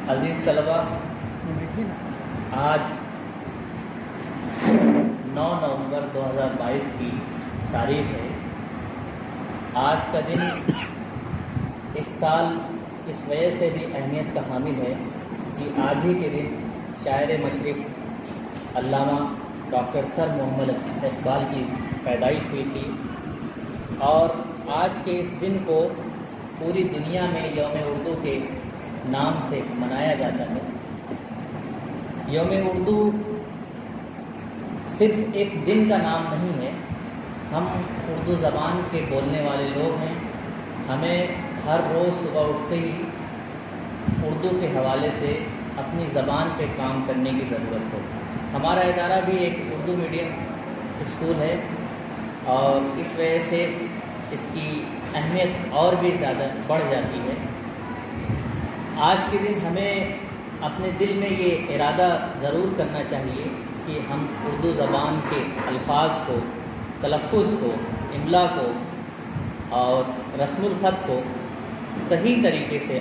عزیز طلبہ، آج 9 نومبر 2022 کی تاریخ ہے۔ آج کا دن اس سال اس وجہ سے بھی اہمیت کا حامل ہے کہ آج ہی کے دن شاعر مشرق علامہ ڈاکٹر سر محمد اقبال کی پیدائش ہوئی تھی، اور آج کے اس دن کو پوری دنیا میں یوم اردو کے نام سے منایا جاتا ہے۔ یوم اردو صرف ایک دن کا نام نہیں ہے، ہم اردو زبان کے بولنے والے لوگ ہیں۔ ہمیں ہر روز صبح اٹھتے ہی اردو کے حوالے سے اپنی زبان پہ کام کرنے کی ضرورت ہے۔ ہمارا ادارہ بھی ایک اردو میڈیم اسکول ہے، اور اس وجہ سے اس کی اہمیت اور بھی زیادہ بڑھ جاتی ہے۔ آج کے دن ہمیں اپنے دل میں یہ ارادہ ضرور کرنا چاہیے کہ ہم اردو زبان کے الفاظ کو، تلفظ کو، املا کو اور رسم الخط کو صحیح طریقے سے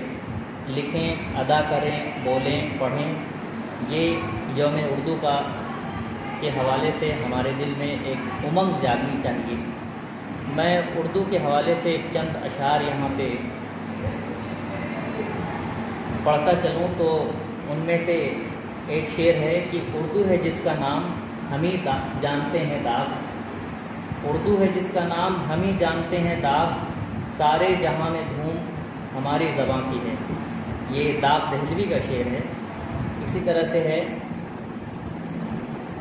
لکھیں، ادا کریں، بولیں، پڑھیں۔ یہ یوم اردو کے حوالے سے ہمارے دل میں ایک امنگ جاگنی چاہیے۔ میں اردو کے حوالے سے چند اشعار یہاں پہ پڑھتا چلوں تو ان میں سے ایک شعر ہے کہ اردو ہے جس کا نام ہم ہی جانتے ہیں داغ، اردو ہے جس کا نام ہم ہی جانتے ہیں داغ، سارے جہاں میں دھوم ہماری زباں کی ہے۔ یہ داغ دہلوی کا شعر ہے۔ اسی طرح سے ہے،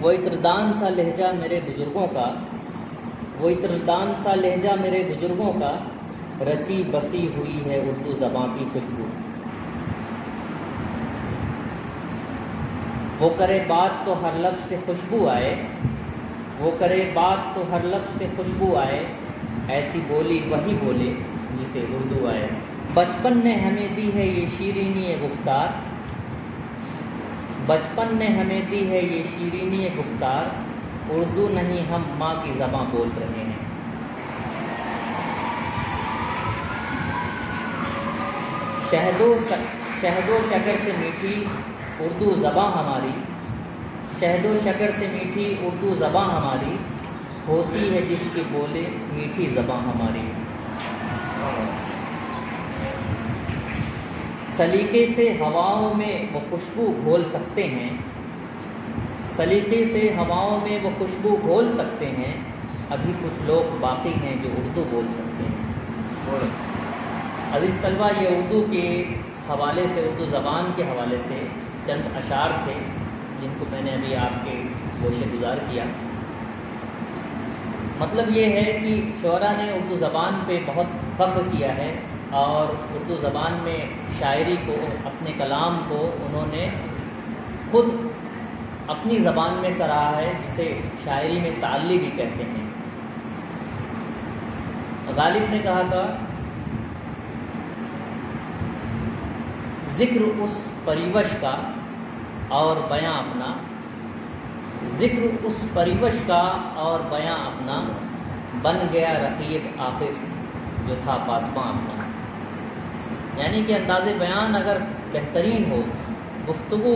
وہ عطردان سا لہجہ میرے بزرگوں کا، وہ عطردان سا لہجہ میرے بزرگوں کا، رچی بسی ہوئی ہے اردو زباں کی خوشبو، وہ کرے بات تو ہر لفظ سے خوشبو آئے، وہ کرے بات تو ہر لفظ سے خوشبو آئے، ایسی بولی وہی بولے جسے اردو آئے، بچپن نے ہمیں دی ہے یہ شیرینی گفتار، بچپن نے ہمیں دی ہے یہ شیرینی گفتار، اردو نہیں ہم ماں کی زباں بول رہے ہیں۔ شہد و شکر سے میٹھی اردو زباں ہماری، شہد و شکر سے میٹھی اردو زباں ہماری، ہوتی ہے جس کے بولے میٹھی زباں ہماری، سلیقے سے ہواؤں میں وہ خوشبو گھول سکتے ہیں، سلیقے سے ہواؤں میں وہ خوشبو گھول سکتے ہیں، ابھی کچھ لوگ باقی ہیں جو اردو بول سکتے ہیں۔ عزیز طلبہ، یہ اردو کے حوالے سے، اردو زبان کے حوالے سے چند اشعار تھے جن کو میں نے ابھی آپ کے گوشے گزار کیا۔ مطلب یہ ہے کہ شعراء نے اردو زبان پہ بہت فخر کیا ہے، اور اردو زبان میں شاعری کو، اپنے کلام کو انہوں نے خود اپنی زبان میں سراہا ہے، جسے شاعری میں تعلی بھی کہتے ہیں۔ غالب نے کہا تھا، ذکر اس پریوش کا اور بیاں اپنا، ذکر اس پریوش کا اور بیاں اپنا، بن گیا رقیب آخر جو تھا پاسباں اپنا۔ یعنی کہ انداز بیان اگر بہترین ہو، گفتگو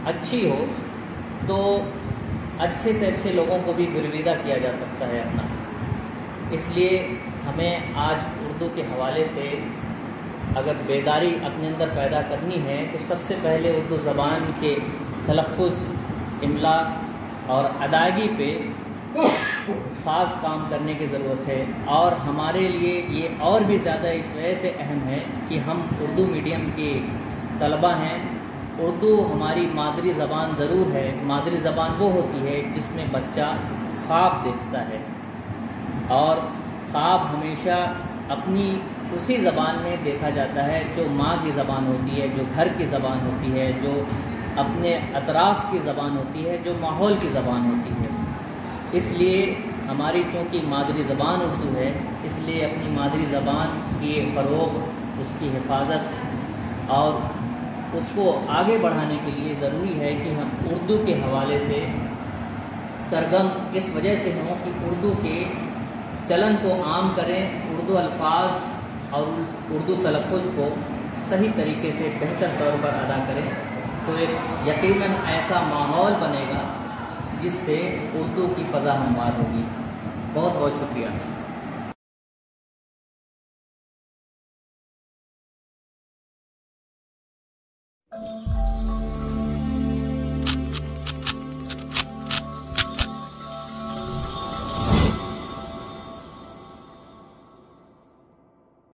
اچھی ہو، تو اچھے سے اچھے لوگوں کو بھی گرویدہ کیا جا سکتا ہے اپنا۔ اس لیے ہمیں آج اردو کے حوالے سے اگر بیداری اپنے اندر پیدا کرنی ہے تو سب سے پہلے اردو زبان کے تلفظ، املا اور ادائیگی پہ خاص کام کرنے کی ضرورت ہے۔ اور ہمارے لیے یہ اور بھی زیادہ اس وجہ سے اہم ہے کہ ہم اردو میڈیم کے طلبہ ہیں۔ اردو ہماری مادری زبان ضرور ہے، مادری زبان وہ ہوتی ہے جس میں بچہ خواب دیکھتا ہے، اور خواب ہمیشہ اپنی اسی زبان میں دیکھا جاتا ہے جو ماں کی زبان ہوتی ہے، جو گھر کی زبان ہوتی ہے، جو اپنے اطراف کی زبان ہوتی ہے، جو ماحول کی زبان ہوتی ہے۔ اس لیے ہماری چونکہ مادری زبان اردو ہے، اس لیے اپنی مادری زبان کی فروغ، اس کی حفاظت اور اس کو آگے بڑھانے کے لیے ضروری ہے کہ ہم اردو کے حوالے سے سرگرم اس وجہ سے ہوں کہ اردو کے چلن کو عام کریں، اردو الفاظ اور اردو تلفظ کو صحیح طریقے سے بہتر طور پر ادا کریں تو ایک یقیناً ایسا ماحول بنے گا جس سے اردو کی فضا ہموار ہوگی۔ بہت بہت شکریہ۔